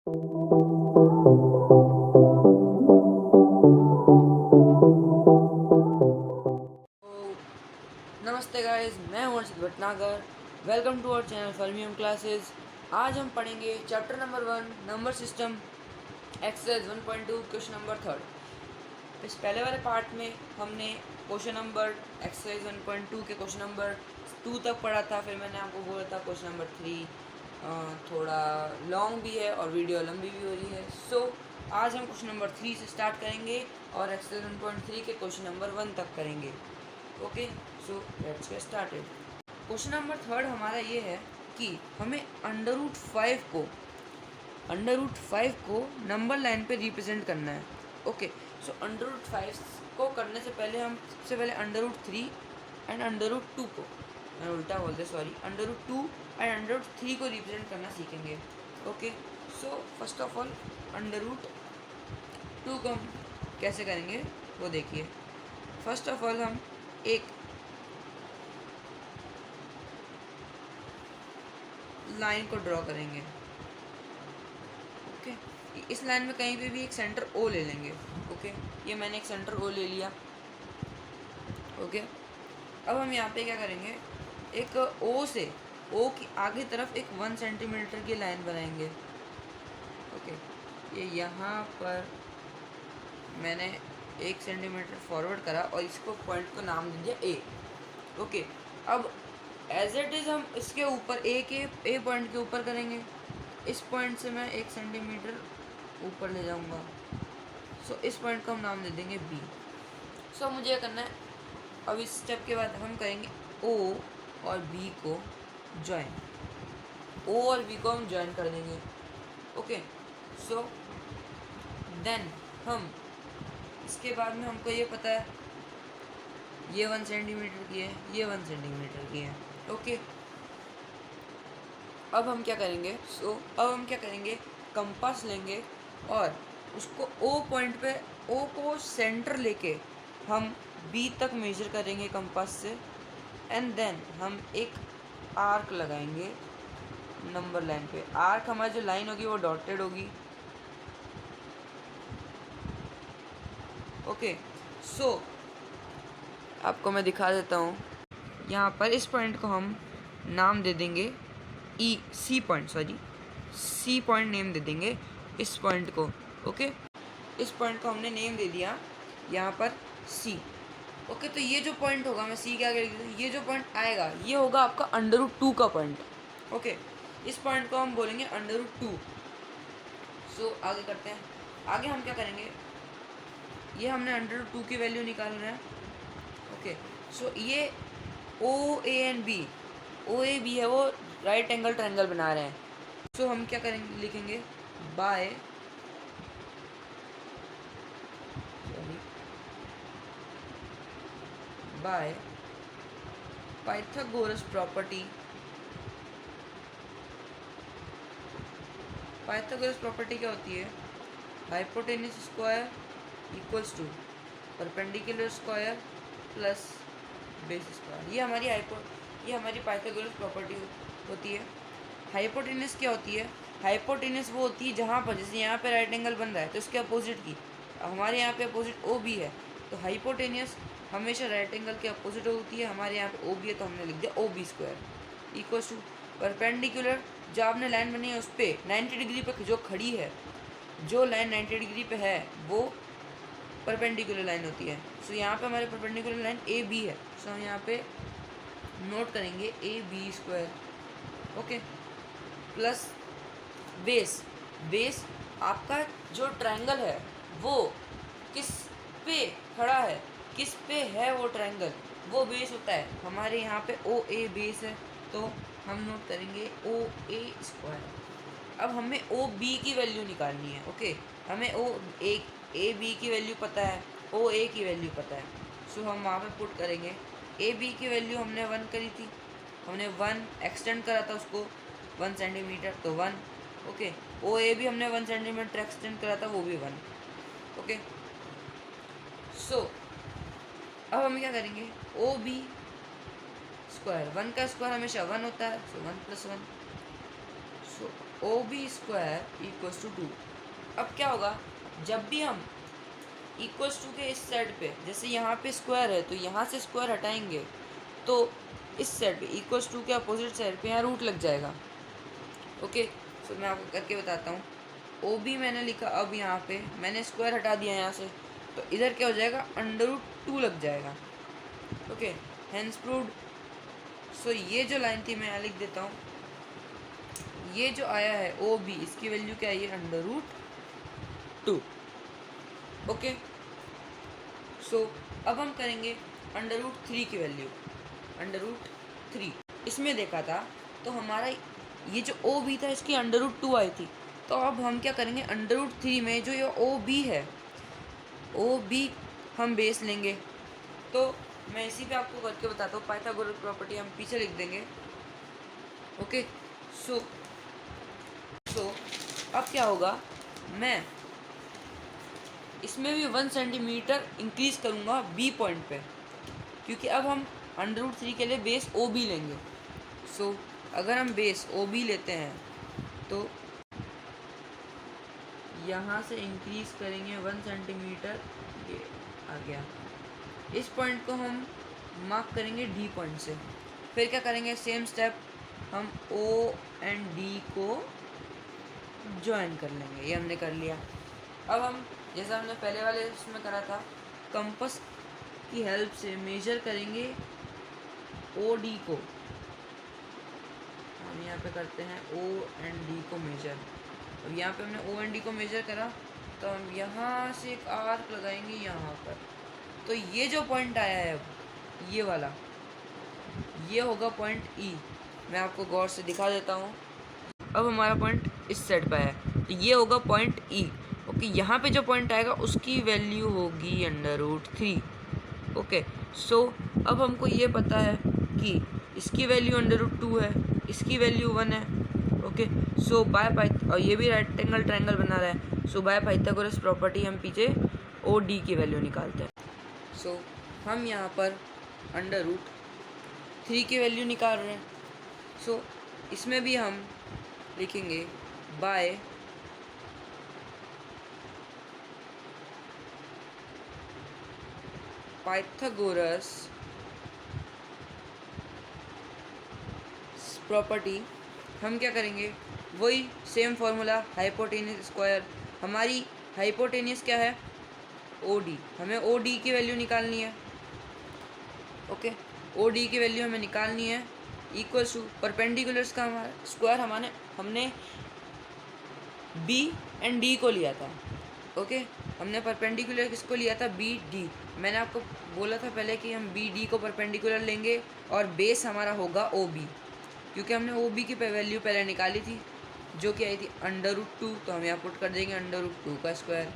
नमस्ते गाइस, मैं हूं Arshit Bhatnagar. Welcome to our channel Fermium classes. आज हम पढ़ेंगे chapter number 1 number system exercise 1.2 question number 3। इस पहले वाले पार्ट में हमने क्वेश्चन नंबर एक्सरसाइज 1.2 के क्वेश्चन नंबर 2 तक पढ़ा था। फिर मैंने आपको बोला था क्वेश्चन नंबर 3 थोड़ा लॉन्ग भी है और वीडियो लंबी भी हो रही है। सो आज हम क्वेश्चन नंबर 3 से स्टार्ट करेंगे और एक्सरसाइज 1.3 के क्वेश्चन नंबर 1 तक करेंगे। Okay, so let's get started. Question number 3 हमारा ये है कि हमें अंडर रूट 5 को नंबर लाइन पे रिप्रेजेंट करना है। ओके, सो अंडर रूट 5 को करने से पहले हम सबसे पहले under root 3 and under root 2 को, मैं उल्टा बोलते sorry, under root 2 and under root 3 को रिप्रेजेंट करना सीखेंगे। Okay, so first of all under root 2 को हम कैसे करेंगे वो देखिए। फर्स्ट ऑफ ऑल हम एक लाइन को ड्रॉ करेंगे। ओके, इस लाइन में कहीं पे भी एक सेंटर ओ ले लेंगे। ओके, ये मैंने एक सेंटर ओ ले लिया। ओके, अब हम यहाँ पे क्या करेंगे, एक ओ से ओ की आगे तरफ एक 1 सेंटीमीटर की लाइन बनाएंगे। ओके, ये यहाँ पर मैंने 1 सेंटीमीटर फॉरवर्ड करा और इसको पॉइंट को नाम दे दिया ए। ओके, अब एज इट इज़ हम इसके ऊपर ए पॉइंट के ऊपर करेंगे। इस पॉइंट से मैं 1 सेंटीमीटर ऊपर ले जाऊंगा। सो इस पॉइंट को हम नाम दे देंगे बी। सो मुझे ये करना है, अब इस स्टेप के बाद हम करेंगे ओ और बी को ज्वाइन। ओ और बी को हम ज्वाइन कर देंगे। ओके, सो देन हम इसके बाद में हमको ये पता है ये 1 सेंटीमीटर की है, ये 1 सेंटीमीटर की है। ओके, अब हम क्या करेंगे, कंपास लेंगे और उसको ओ पॉइंट पे, ओ को सेंटर लेके हम बी तक मेजर करेंगे कंपास से। एंड देन हम एक आर्क लगाएंगे नंबर लाइन पे। आर्क हमारी जो लाइन होगी वो डॉटेड होगी। ओके, सो आपको मैं दिखा देता हूँ। यहाँ पर इस पॉइंट को हम नाम दे देंगे सी पॉइंट नेम दे देंगे इस पॉइंट को। ओके, इस पॉइंट को हमने नेम दे दिया यहाँ पर सी। ओके, तो ये जो पॉइंट होगा, मैं सी के आगे लिख देता हूँ, ये जो पॉइंट आएगा ये होगा आपका अंडर रूट 2 का पॉइंट। ओके, इस पॉइंट को हम बोलेंगे अंडर रूट 2। सो आगे करते हैं। आगे हम क्या करेंगे, ये हमने अंडर रूट 2 की वैल्यू निकालना है। ओके, सो ये O A and B, O A B है, वो राइट एंगल ट्रायंगल बना रहे हैं। सो हम क्या करेंगे, लिखेंगे by Pythagoras property. Pythagoras property क्या होती है, hypotenuse square equals to perpendicular square plus base square. ये हमारी पाइथागोरस प्रॉपर्टी होती है। हाइपोटेन्यूज क्या होती है, हाइपोटेन्यूज वो होती है जहाँ पर, जैसे यहाँ पे राइट एंगल बन रहा है तो इसके अपोजिट की, हमारे यहाँ पे अपोजिट ओ बी है तो हाइपोटेन्यूज हमेशा राइट एंगल के अपोजिट होती है। हमारे यहाँ पे ओ बी है तो हमने लिख दिया O B square equals to perpendicular, जो आपने लाइन बनी है उस पर 90 डिग्री पे जो खड़ी है, जो लाइन 90 डिग्री पे है वो परपेंडिकुलर लाइन होती है। सो यहाँ पे हमारे परपेंडिकुलर लाइन ए बी है। सो हम यहाँ पे नोट करेंगे A B square. Okay, plus base आपका जो ट्रायंगल है वो किस पे खड़ा है, किस पे है वो ट्रायंगल, वो बेस होता है। हमारे यहाँ पे ओ ए बेस है तो हम नोट करेंगे ओ ए स्क्वायर। अब हमें ओ बी की वैल्यू निकालनी है। ओके, हमें ए बी की वैल्यू पता है, ओ ए की वैल्यू पता है। सो हम वहाँ पे पुट करेंगे ए बी की वैल्यू हमने 1 करी थी, हमने 1 एक्सटेंड करा था उसको 1 सेंटीमीटर तो 1। ओके, ओ ए भी हमने 1 सेंटीमीटर एक्सटेंड करा था, वो भी 1। ओके, सो अब हम क्या करेंगे, ओ बी स्क्वायर, 1 का स्क्वायर हमेशा 1 होता है, so 1 + 1। So O B square equals to 2। अब क्या होगा, जब भी हम इक्वल्स टू के इस साइड पे, जैसे यहाँ पे स्क्वायर है तो यहाँ से स्क्वायर हटाएंगे तो इस साइड पे इक्वल्स टू के अपोजिट साइड पे यहाँ रूट लग जाएगा। ओके, सो मैं आपको करके बताता हूँ। ओ बी मैंने लिखा, अब यहाँ पे मैंने स्क्वायर हटा दिया यहाँ से, तो इधर क्या हो जाएगा, √2 लग जाएगा। Okay, hence proved. सो ये जो लाइन थी मैं यहाँ लिख देता हूँ, ये जो आया है ओ बी, इसकी वैल्यू क्या है, ये √2। ओके, सो अब हम करेंगे √3 की वैल्यू, √3 इसमें देखा था तो हमारा ये जो ओ बी था इसकी √2 आई थी। तो अब हम क्या करेंगे, √3 में जो ये ओ बी है, ओ बी हम बेस लेंगे। तो मैं इसी पे आपको करके बताता हूँ, पाइथागोरस प्रॉपर्टी हम पीछे लिख देंगे। ओके, सो अब क्या होगा, मैं इसमें भी 1 सेंटीमीटर इंक्रीज करूँगा बी पॉइंट पे, क्योंकि अब हम √3 के लिए बेस ओ बी लेंगे। सो अगर हम बेस ओ बी लेते हैं तो यहाँ से इंक्रीज करेंगे 1 सेंटीमीटर, ये आ गया। इस पॉइंट को हम मार्क करेंगे डी पॉइंट से। फिर क्या करेंगे, सेम स्टेप, हम ओ एंड डी को ज्वाइन कर लेंगे। ये हमने कर लिया। अब हम जैसा हमने पहले वाले इसमें करा था, कंपास की हेल्प से मेजर करेंगे ओ डी को। हम यहाँ पे करते हैं ओ एंड डी को मेजर। अब यहाँ पे हमने ओ एंड डी को मेजर करा, तो हम यहाँ से एक आर्क लगाएंगे यहाँ पर। तो ये जो पॉइंट आया है अब ये वाला, ये होगा पॉइंट ई। मैं आपको गौर से दिखा देता हूँ। अब हमारा पॉइंट इस साइड पर है, तो ये होगा पॉइंट ई। ओके, यहाँ पे जो पॉइंट आएगा उसकी वैल्यू होगी √3। ओके, सो अब हमको ये पता है कि इसकी वैल्यू √2 है, इसकी वैल्यू 1 है। ओके, सो बाय और ये भी राइट एंगल ट्रायंगल बना रहा है। सो बाय पाइथागोरस प्रॉपर्टी हम पीछे ओ डी की वैल्यू निकालते हैं। सो हम यहाँ पर √3 की वैल्यू निकाल रहे हैं। सो इसमें भी हम लिखेंगे बाय पाइथागोरस प्रॉपर्टी। हम क्या करेंगे, वही सेम फॉर्मूला, हाइपोटेनियस स्क्वायर। हमारी हाइपोटेनियस क्या है, ओ डी। हमें ओ डी की वैल्यू निकालनी है। ओके, ओ डी की वैल्यू हमें निकालनी है इक्वल्स टू परपेंडिकुलर्स का हमारा स्क्वायर। हमने बी एंड डी को लिया था। ओके, हमने परपेंडिकुलर किसको लिया था, बी डी। मैंने आपको बोला था पहले कि हम बी डी को परपेंडिकुलर लेंगे और बेस हमारा होगा ओ बी, क्योंकि हमने ओ बी की वैल्यू पहले निकाली थी जो कि आई थी √2। तो हम यहाँ पुट कर देंगे √2 का स्क्वायर।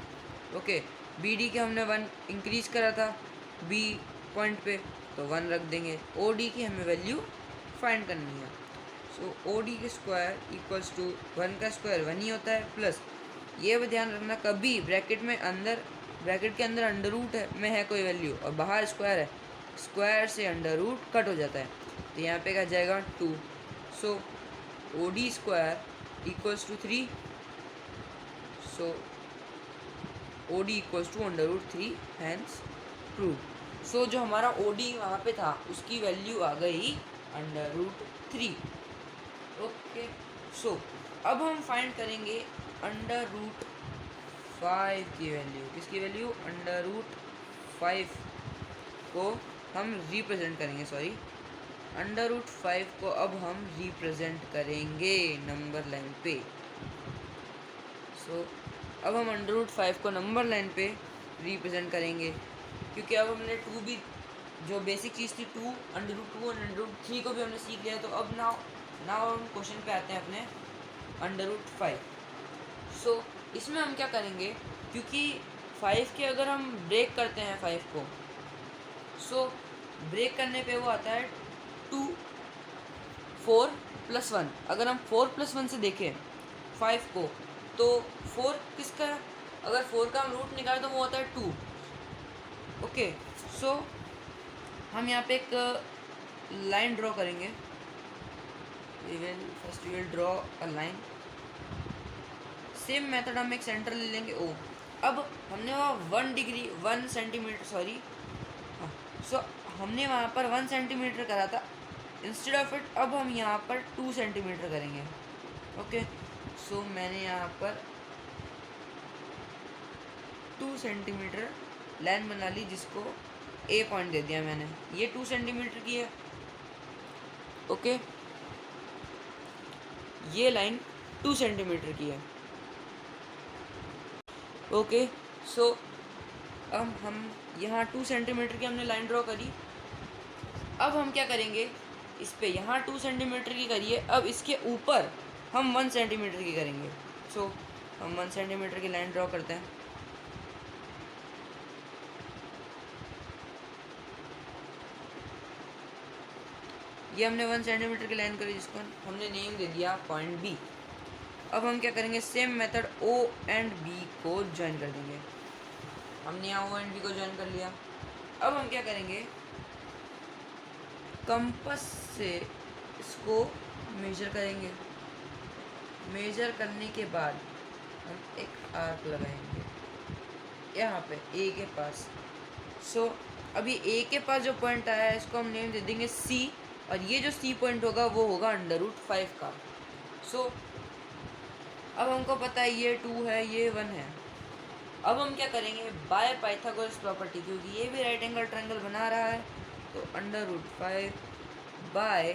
ओके, बी डी के हमने 1 इंक्रीज करा था बी पॉइंट पे, तो 1 रख देंगे। ओ डी की हमें वैल्यू फाइंड करनी है। सो ओ डी के स्क्वायर इक्वल्स टू 1 का स्क्वायर 1 ही होता है, प्लस ये भी ध्यान रखना, कभी ब्रैकेट के अंदर अंडर रूट में है कोई वैल्यू और बाहर स्क्वायर है, स्क्वायर से √, कट हो जाता है। तो यहाँ पे क्या जाएगा 2। So O D square equals to 3। So O D equals to √3, hence prove. So जो हमारा ओ डी वहाँ पे था उसकी वैल्यू आ गई √3। ओके, सो अब हम फाइंड करेंगे √5 की वैल्यू। किसकी वैल्यू, √5 को हम रिप्रेजेंट करेंगे, √5 को अब हम रिप्रेजेंट करेंगे नंबर लाइन पे। सो अब हम √5 को नंबर लाइन पे रिप्रेजेंट करेंगे, क्योंकि अब हमने 2 भी, जो बेसिक चीज़ थी 2, √2 और √3 को भी हमने सीख लिया। तो अब नाउ हम क्वेश्चन पे आते हैं अपने √5। सो इसमें हम क्या करेंगे, क्योंकि 5 के अगर हम ब्रेक करते हैं 5 को, सो ब्रेक करने पे वो आता है 2, 4 + 1। अगर हम 4 + 1 से देखें 5 को, तो 4 किसका, अगर 4 का हम रूट निकालें तो वो होता है 2। ओके, सो हम यहाँ पे एक लाइन ड्रॉ करेंगे। First we will draw a line. Same method हम एक सेंटर ले लेंगे ओ। अब हमने वहाँ 1 सेंटीमीटर सॉरी हाँ, सो हमने वहाँ पर 1 सेंटीमीटर करा था, इंस्टेड ऑफ इट अब हम यहाँ पर 2 सेंटीमीटर करेंगे। ओके, सो मैंने यहाँ पर 2 सेंटीमीटर लाइन बना ली, जिसको ए पॉइंट दे दिया मैंने। ये 2 सेंटीमीटर की है। ओके, ये लाइन 2 सेंटीमीटर की है। ओके, सो अब हम यहाँ 2 सेंटीमीटर की हमने लाइन ड्रॉ करी। अब हम क्या करेंगे, इस पे यहाँ 2 सेंटीमीटर की करिए, अब इसके ऊपर हम 1 सेंटीमीटर की करेंगे। सो हम 1 सेंटीमीटर की लाइन ड्रॉ करते हैं। ये हमने 1 सेंटीमीटर की लाइन करी, जिसको हमने नेम दे दिया पॉइंट बी। अब हम क्या करेंगे, same method O and B को ज्वाइन कर देंगे। हमने यहाँ ओ एंड बी को ज्वाइन कर लिया। अब हम क्या करेंगे, कंपास से इसको मेजर करेंगे। मेजर करने के बाद हम एक आर्क लगाएंगे यहाँ पे ए के पास। सो अभी ए के पास जो पॉइंट आया है, इसको हम नेम दे देंगे सी, और ये जो सी पॉइंट होगा वो होगा √5 का। सो अब हमको पता है ये 2 है, ये 1 है। अब हम क्या करेंगे, बाय पाइथागोरस प्रॉपर्टी, क्योंकि ये भी राइट एंगल ट्रायंगल बना रहा है, तो √5 बाय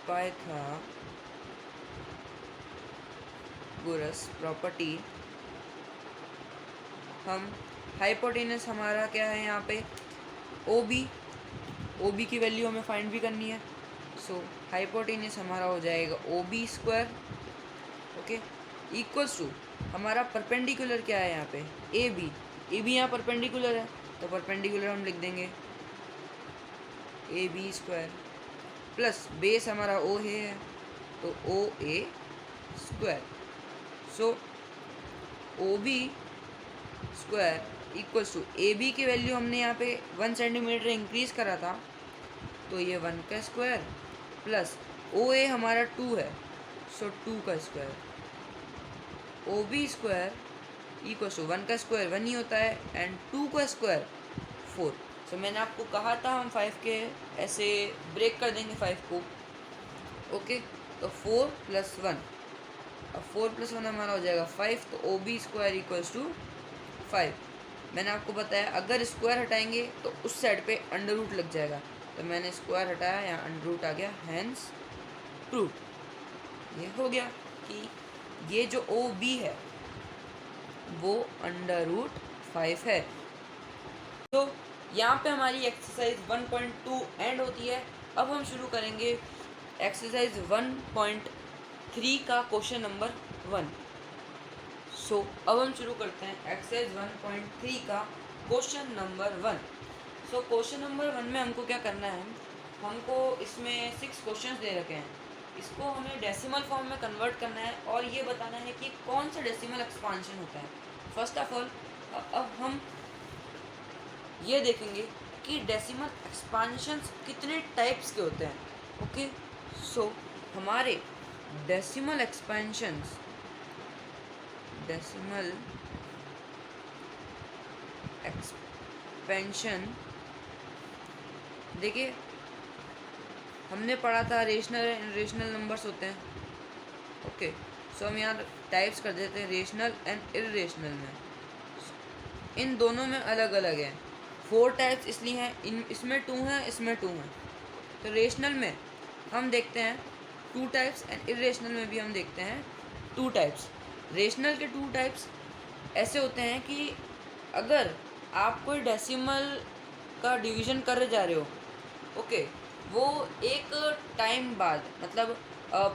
पाइथागोरस प्रॉपर्टी, हम हाइपोटेनस हमारा क्या है यहाँ पे ओ बी की वैल्यू हमें फाइंड भी करनी है। सो हाइपोटेनस हमारा हो जाएगा OB²। ओके, इक्वल्स टू हमारा परपेंडिकुलर क्या है यहाँ पे ए बी यहाँ परपेंडिकुलर है, तो परपेंडिकुलर हम लिख देंगे AB² प्लस बेस हमारा ओ है, तो OA²। So OB² equals to A B की वैल्यू हमने यहाँ पे 1 सेंटीमीटर इंक्रीज करा था, तो ये 1 का स्क्वायर प्लस ओ ए हमारा 2 है, सो 2 का स्क्वायर। OB² इक्वल्स टू 1 का स्क्वायर 1 ही होता है, एंड 2 का स्क्वायर 4। सो मैंने आपको कहा था हम 5 के ऐसे ब्रेक कर देंगे 5 को। ओके, तो 4 + 1, अब 4 + 1 हमारा हो जाएगा 5, तो OB² इक्वल्स टू 5। मैंने आपको बताया अगर स्क्वायर हटाएंगे तो उस साइड पे अंडर रूट लग जाएगा, तो मैंने स्क्वायर हटाया, यहाँ अंडर रूट आ गया, हैंस प्रूव। ये हो गया कि ये जो OB है वो √5 है। तो यहाँ पे हमारी एक्सरसाइज 1.2 एंड होती है। अब हम शुरू करेंगे एक्सरसाइज 1.3 का क्वेश्चन नंबर 1। सो अब हम शुरू करते हैं एक्सरसाइज 1.3 का question number 1। So question number 1 में हमको क्या करना है, हमको इसमें 6 क्वेश्चंस दे रखे हैं, इसको हमें डेसिमल फॉर्म में कन्वर्ट करना है और ये बताना है कि कौन सा डेसिमल एक्सपांशन होता है। फर्स्ट ऑफ ऑल अब हम ये देखेंगे कि डेसिमल एक्सपांशंस कितने टाइप्स के होते हैं। ओके, सो हमारे डेसिमल एक्सपेंशन देखिए, हमने पढ़ा था रेशनल एंड इरेशनल नंबर्स होते हैं। ओके, सो हम यहाँ टाइप्स कर देते हैं रेशनल एंड इरेशनल में। इन दोनों में अलग अलग हैं, 4 टाइप्स इसलिए हैं, इसमें 2 हैं, इसमें 2 हैं। तो रेशनल में हम देखते हैं 2 टाइप्स एंड इरेशनल में भी हम देखते हैं 2 टाइप्स। रेशनल के 2 टाइप्स ऐसे होते हैं कि अगर आप कोई डेसिमल का डिवीज़न कर जा रहे हो, ओके, वो एक टाइम बाद मतलब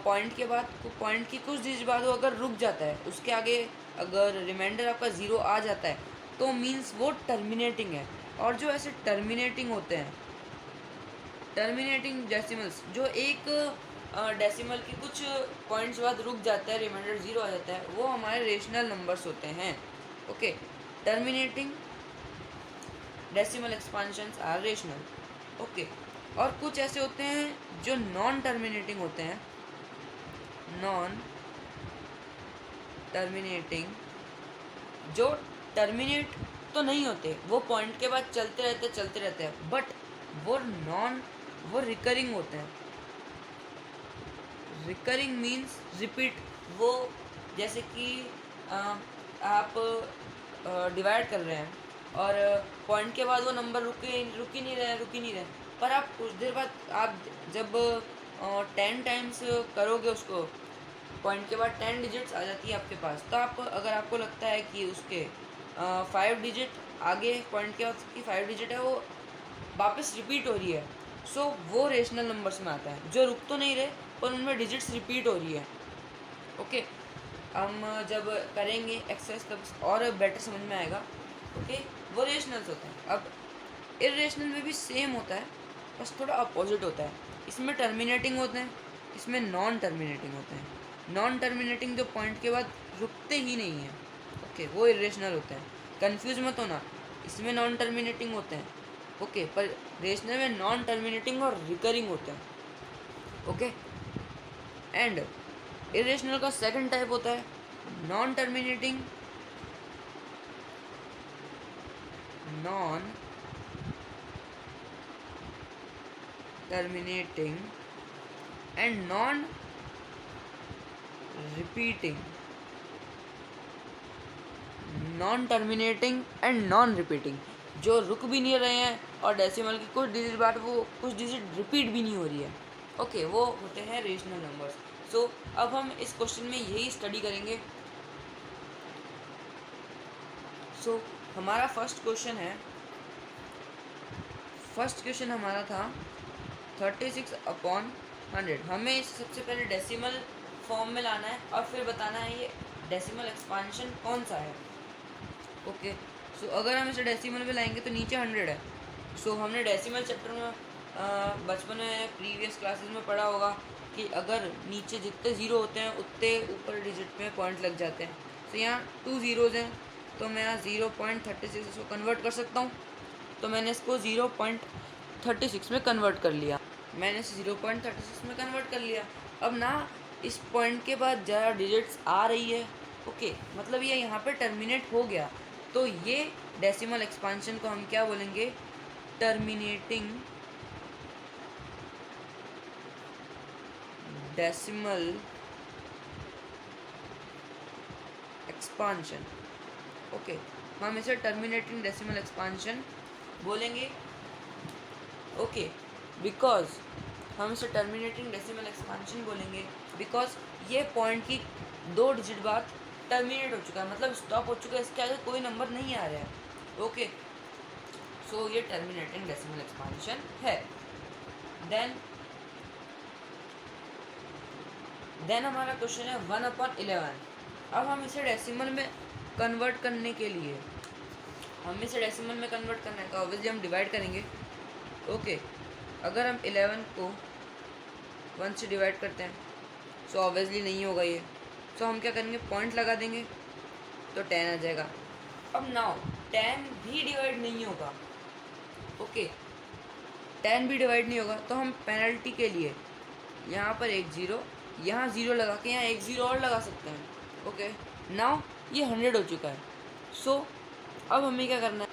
पॉइंट के बाद, पॉइंट की कुछ डिजिट बाद वो अगर रुक जाता है, उसके आगे अगर रिमाइंडर आपका 0 आ जाता है, तो मीन्स वो टर्मिनेटिंग है। और जो ऐसे टर्मिनेटिंग होते हैं, टर्मिनेटिंग डेसिमल्स, जो एक डेसिमल के कुछ पॉइंट्स बाद रुक जाता है, रिमाइंडर 0 आ जाता है, वो हमारे रेशनल नंबर्स होते हैं। Okay, terminating decimal expansions are rational. Okay, और कुछ ऐसे होते हैं जो नॉन टर्मिनेटिंग होते हैं, नॉन टर्मिनेटिंग, जो टर्मिनेट तो नहीं होते, वो पॉइंट के बाद चलते रहते हैं, बट वो रिकरिंग होते हैं। Recurring means repeat. वो जैसे कि आप डिवाइड कर रहे हैं और पॉइंट के बाद वो नंबर रुक ही नहीं रहे, पर आप कुछ देर बाद आप जब 10 टाइम्स करोगे उसको, पॉइंट के बाद 10 डिजिट्स आ जाती है आपके पास, तो आप अगर आपको लगता है कि उसके 5 डिजिट आगे पॉइंट के बाद की 5 डिजिट है वो वापस रिपीट हो रही है, सो वो रेशनल नंबर्स में आता है, जो रुक तो नहीं रहे पर उनमें डिजिट्स रिपीट हो रही है। ओके, हम जब करेंगे एक्सरसाइज तब और बेटर समझ में आएगा। ओके, वो रेशनल्स होते हैं। अब इरेशनल में भी सेम होता है, बस थोड़ा अपोजिट होता है। इसमें टर्मिनेटिंग होते हैं, इसमें नॉन टर्मिनेटिंग होते हैं। नॉन टर्मिनेटिंग जो पॉइंट के बाद रुकते ही नहीं हैं, ओके, वो इरेशनल होते हैं। कंफ्यूज मत होना, इसमें नॉन टर्मिनेटिंग होते हैं, ओके, पर रेशनल में नॉन टर्मिनेटिंग और रिकरिंग होते हैं। ओके, एंड इरेशनल का सेकंड टाइप होता है non terminating, non terminating and non repeating. Non terminating and non repeating, जो रुक भी नहीं रहे हैं और डेसिमल की कुछ डिजिट बाद वो कुछ डिजिट रिपीट भी नहीं हो रही है, ओके, वो होते हैं रेशनल नंबर्स। सो अब हम इस क्वेश्चन में यही स्टडी करेंगे। सो हमारा फर्स्ट क्वेश्चन हमारा था 36/100। हमें इसे सबसे पहले डेसिमल फॉर्म में लाना है और फिर बताना है ये डेसिमल एक्सपांशन कौन सा है। ओके, सो अगर हम इसे डेसिमल में लाएंगे तो नीचे 100 है। सो हमने डेसिमल चैप्टर में बचपन में प्रीवियस क्लासेस में पढ़ा होगा कि अगर नीचे जितने ज़ीरो होते हैं उतने ऊपर डिजिट में पॉइंट लग जाते हैं। तो यहाँ 2 ज़ीरोज़ हैं, तो मैं यहाँ 0.36 इसको कन्वर्ट कर सकता हूँ। तो मैंने इसको 0.36 में कन्वर्ट कर लिया। अब ना इस पॉइंट के बाद ज़्यादा डिजिट्स आ रही है, ओके, मतलब ये यहाँ पे टर्मिनेट हो गया। तो ये डेसिमल एक्सपांशन को हम क्या बोलेंगे, टर्मिनेटिंग डेसिमल एक्सपांशन। ओके, हम इसे टर्मिनेटिंग डेसिमल एक्सपांशन बोलेंगे। ओके, बिकॉज हम इसे टर्मिनेटिंग डेसिमल एक्सपांशन बोलेंगे बिकॉज ये पॉइंट की 2 डिजिट बाद टर्मिनेट हो चुका है, मतलब स्टॉप हो चुका है, इसके आगे कोई नंबर नहीं आ रहा है। ओके, सो ये टर्मिनेटिंग डेसिमल एक्सपांशन है। देन हमारा क्वेश्चन है 1/11। अब हम इसे डेसिमल में कन्वर्ट करने के लिए तो ऑब्वियसली हम डिवाइड करेंगे। ओके, अगर हम 11 को 1 से डिवाइड करते हैं सो ऑब्वियसली नहीं होगा ये, सो हम क्या करेंगे, पॉइंट लगा देंगे तो 10 आ जाएगा। अब नाउ 10 भी डिवाइड नहीं होगा, ओके, 10 भी डिवाइड नहीं होगा, तो हम पेनल्टी के लिए यहाँ पर एक ज़ीरो, यहाँ ज़ीरो लगा के यहाँ एक ज़ीरो और लगा सकते हैं। ओके, नाउ ये 100 हो चुका है। सो अब हमें क्या करना है,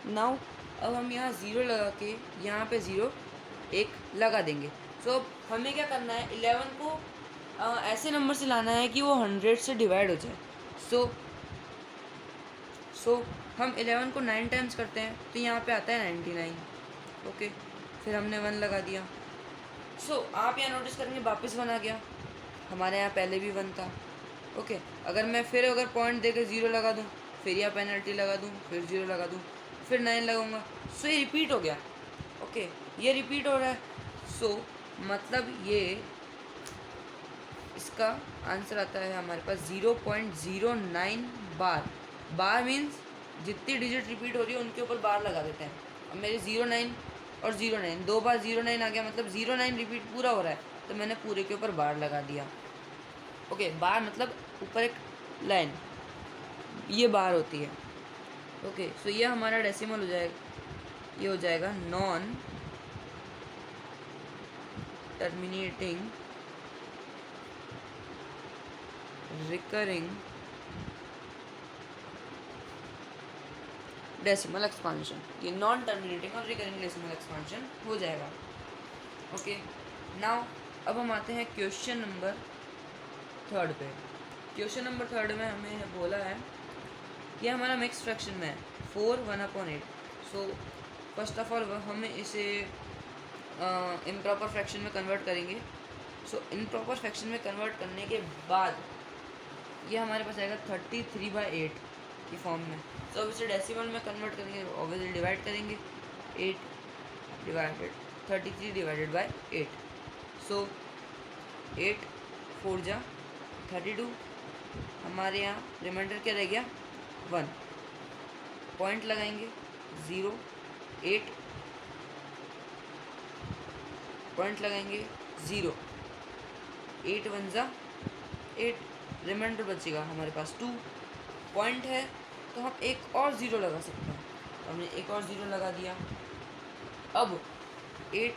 नाउ अब हम यहाँ ज़ीरो लगा के यहाँ पे ज़ीरो एक लगा देंगे। सो हमें क्या करना है, 11 को ऐसे नंबर से लाना है कि वो 100 से डिवाइड हो जाए। सो हम 11 को 9 टाइम्स करते हैं तो यहाँ पे आता है 99। ओके, फिर हमने 1 लगा दिया। सो आप यहाँ नोटिस करेंगे वापस 1 आ गया, हमारे यहाँ पहले भी 1 था। ओके, अगर पॉइंट देकर 0 लगा दूँ, फिर यहाँ पेनल्टी लगा दूँ, फिर 0 लगा दूँ, फिर 9 लगाऊंगा, सो ये रिपीट हो गया। ओके, ये रिपीट हो रहा है। सो मतलब ये इसका आंसर आता है हमारे पास 0.09 बार मीन्स जितनी डिजिट रिपीट हो रही है उनके ऊपर बार लगा देते हैं। अब मेरे 09 और 09 2 बार 09 आ गया, मतलब 09 रिपीट पूरा हो रहा है, तो मैंने पूरे के ऊपर बार लगा दिया। ओके, बार मतलब ऊपर एक लाइन, ये बार होती है। ओके, सो ये हमारा डेसिमल हो जाएगा, ये हो जाएगा non terminating recurring decimal expansion, ये नॉन टर्मिनेटिंग और रिकरिंग डेसिमल एक्सपांशन हो जाएगा। ओके, नाउ अब हम आते हैं क्वेश्चन नंबर 3 पे। क्वेश्चन नंबर 3 में हमें बोला है कि हमारा मिक्स फ्रैक्शन में है 4 1/8। सो फर्स्ट ऑफ ऑल हमें इसे इम्प्रॉपर फ्रैक्शन में कन्वर्ट करेंगे। सो इम्प्रॉपर फ्रैक्शन में कन्वर्ट करने के बाद ये हमारे पास आएगा 33/8 की फॉर्म में। तो अब इसे डेसिमल में कन्वर्ट करेंगे, ऑब्वियसली डिवाइड करेंगे 8 डिवाइडेड 33 डिवाइडेड बाय 8। सो 8 4 जा 32, हमारे यहाँ रिमाइंडर क्या रह गया 1, पॉइंट लगाएंगे 0 8, पॉइंट लगाएंगे 0, 8 1 जा 8, रिमाइंडर बचेगा हमारे पास 2, पॉइंट है तो हम एक और 0 लगा सकते हैं, तो हमने एक और 0 लगा दिया। अब 8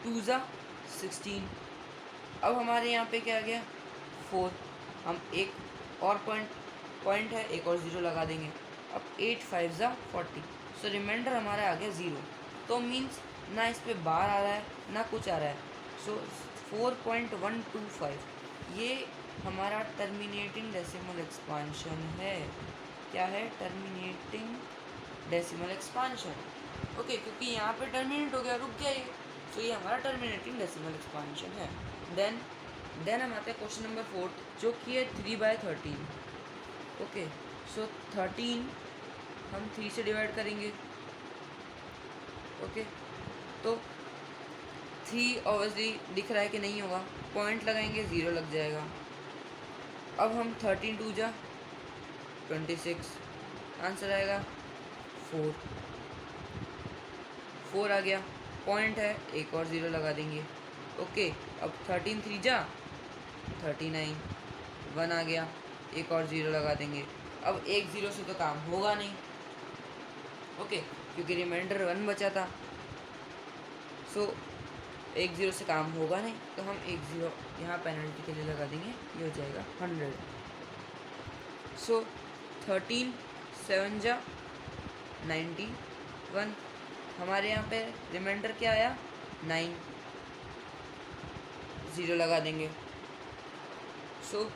2 जा 16, अब हमारे यहाँ पे क्या आ गया 4, हम एक और पॉइंट है एक और 0 लगा देंगे। अब 8 5 जा 40, सो रिमाइंडर हमारा आ गया 0। तो मीन्स ना इस पे बार आ रहा है ना कुछ आ रहा है। सो 4.125 ये हमारा टर्मिनेटिंग डेसिमल एक्सपांशन है। क्या है? Terminating decimal expansion. ओके, क्योंकि यहाँ पे टर्मिनेट हो गया, रुक गया ये, तो ये हमारा टर्मिनेटिंग डेसिमल एक्सपांशन है। देन हम आते हैं क्वेश्चन नंबर 4 जो कि है 3/13। ओके, सो 13 हम 3 से डिवाइड करेंगे। ओके, तो 3 ऑब्वियसली दिख रहा है कि नहीं होगा, पॉइंट लगाएंगे 0 लग जाएगा। अब हम 13 2 जा 26, आंसर आएगा 4 आ गया, पॉइंट है एक और 0 लगा देंगे। ओके, अब 13 3 जा 39, 1 आ गया, एक और 0 लगा देंगे। अब एक 0 से तो काम होगा नहीं, ओके, क्योंकि रिमाइंडर 1 बचा था। सो एक 0 से काम होगा नहीं, तो हम एक 0 यहाँ पेनल्टी के लिए लगा देंगे, ये हो जाएगा 100। सो 13 7 जा 91, हमारे यहाँ पे रिमाइंडर क्या आया 9, 0 लगा देंगे। सो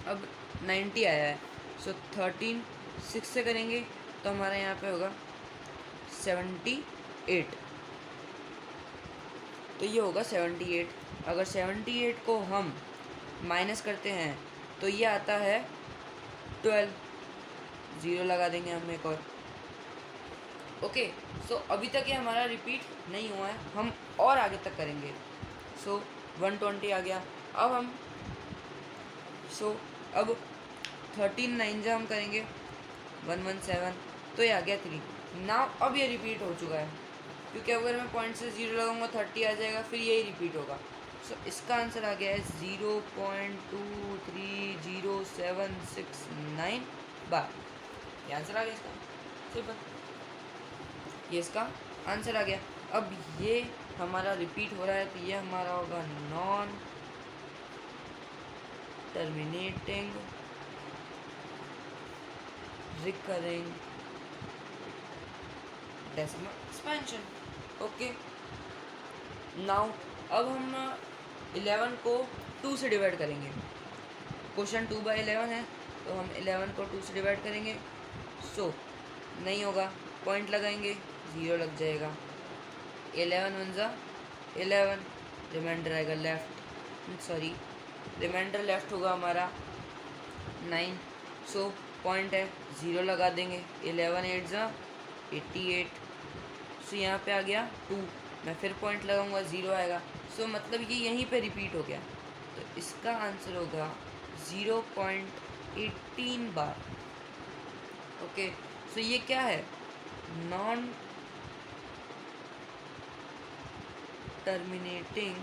अब 90 आया है, सो 13 6 से करेंगे तो हमारे यहाँ पे होगा 78, तो ये होगा 78। अगर 78 को हम माइनस करते हैं तो ये आता है 12, 0 लगा देंगे हम एक और। ओके, सो अभी तक ये हमारा रिपीट नहीं हुआ है, हम और आगे तक करेंगे। सो 120 आ गया। अब हम अब 13 9 जा हम करेंगे 117, तो ये आ गया 3। नाउ अब ये रिपीट हो चुका है, क्योंकि अगर मैं पॉइंट से 0 लगाऊंगा 30 आ जाएगा, फिर यही रिपीट होगा। सो इसका आंसर आ गया है 0.23069 बार। ये आंसर आ गया इसका, सिंपल, ये इसका आंसर आ गया। अब ये हमारा रिपीट हो रहा है, तो ये हमारा होगा non terminating recurring decimal expansion. Okay, now अब हम 11 को 2 से डिवाइड करेंगे। क्वेश्चन 2/11 है, तो हम 11 को 2 से डिवाइड करेंगे। सो नहीं होगा, पॉइंट लगाएंगे 0 लग जाएगा। 11 1 जा 11, रिमाइंडर आएगा लेफ्ट, सॉरी रिमाइंडर लेफ्ट होगा हमारा 9। सो पॉइंट है 0 लगा देंगे। 11 8 जा 88, सो यहाँ पे आ गया 2, मैं फिर पॉइंट लगाऊंगा 0 आएगा। सो मतलब ये यहीं पे रिपीट हो गया, तो इसका आंसर होगा 0.18 बार। ओके, सो ये क्या है? नॉन टर्मिनेटिंग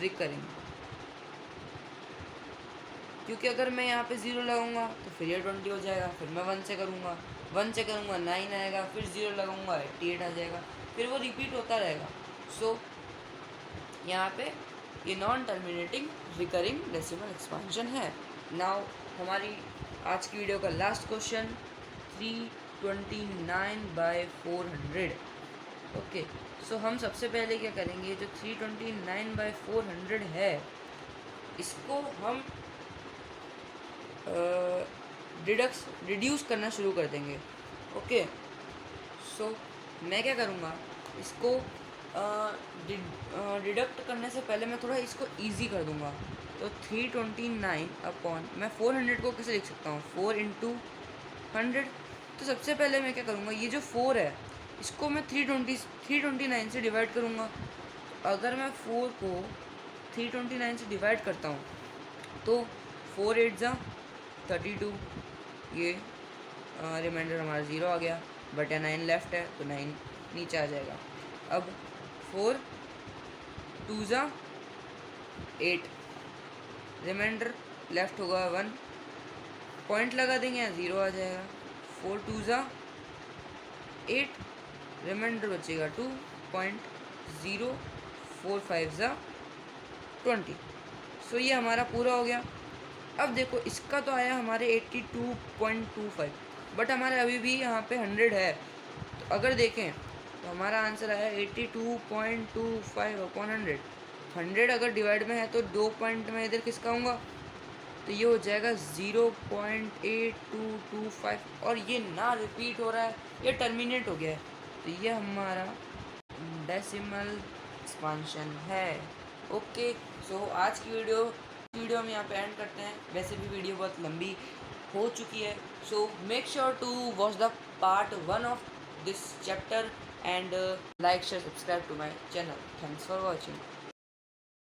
रिकरिंग, क्योंकि अगर मैं यहाँ पे 0 लगाऊंगा तो फिर ये 20 हो जाएगा, फिर मैं 1 से करूँगा 9 आएगा, फिर 0 लगाऊंगा 88 आ जाएगा, फिर वो रिपीट होता रहेगा। सो यहाँ पे ये non terminating recurring decimal expansion है। नाउ हमारी आज की वीडियो का लास्ट क्वेश्चन 329/400। ओके, सो हम सबसे पहले क्या करेंगे, जो 329/400 है इसको हम रिड्यूस करना शुरू कर देंगे। ओके, सो मैं क्या करूँगा, इसको डिडक्ट करने से पहले मैं थोड़ा इसको इजी कर दूँगा। तो 329 अपॉन, मैं 400 को कैसे लिख सकता हूँ, 4 × 100। तो सबसे पहले मैं क्या करूँगा, ये जो 4 है इसको मैं 329 से डिवाइड करूँगा। तो अगर मैं 4 को 329 से डिवाइड करता हूँ तो 4 8 जा 32, ये रिमाइंडर हमारा 0 आ गया, बटा 9 लेफ्ट है तो 9 नीचे आ जाएगा। अब 4 2 जा 8, रिमाइंडर लेफ्ट होगा 1, पॉइंट लगा देंगे यहाँ 0 आ जाएगा। 4 2 जा 8, रिमाइंडर बचेगा 2, पॉइंट 0, 4 5 जा 20। सो ये हमारा पूरा हो गया। अब देखो इसका तो आया हमारे 82.25, बट हमारे अभी भी यहाँ पे 100 है। तो अगर देखें तो हमारा आंसर आया 82.25 अपॉन 100। 100 अगर डिवाइड में है तो 2 पॉइंट में इधर किसका आऊँगा, तो ये हो जाएगा 0.8225, और ये ना रिपीट हो रहा है, ये टर्मिनेट हो गया है। तो ये हमारा डेसिमल एक्सपांशन है। ओके, सो आज की वीडियो हम यहाँ पे एंड करते हैं। वैसे भी वीडियो बहुत लंबी हो चुकी है, so make sure to watch the part 1 of this chapter and like share subscribe to my channel. Thanks for watching.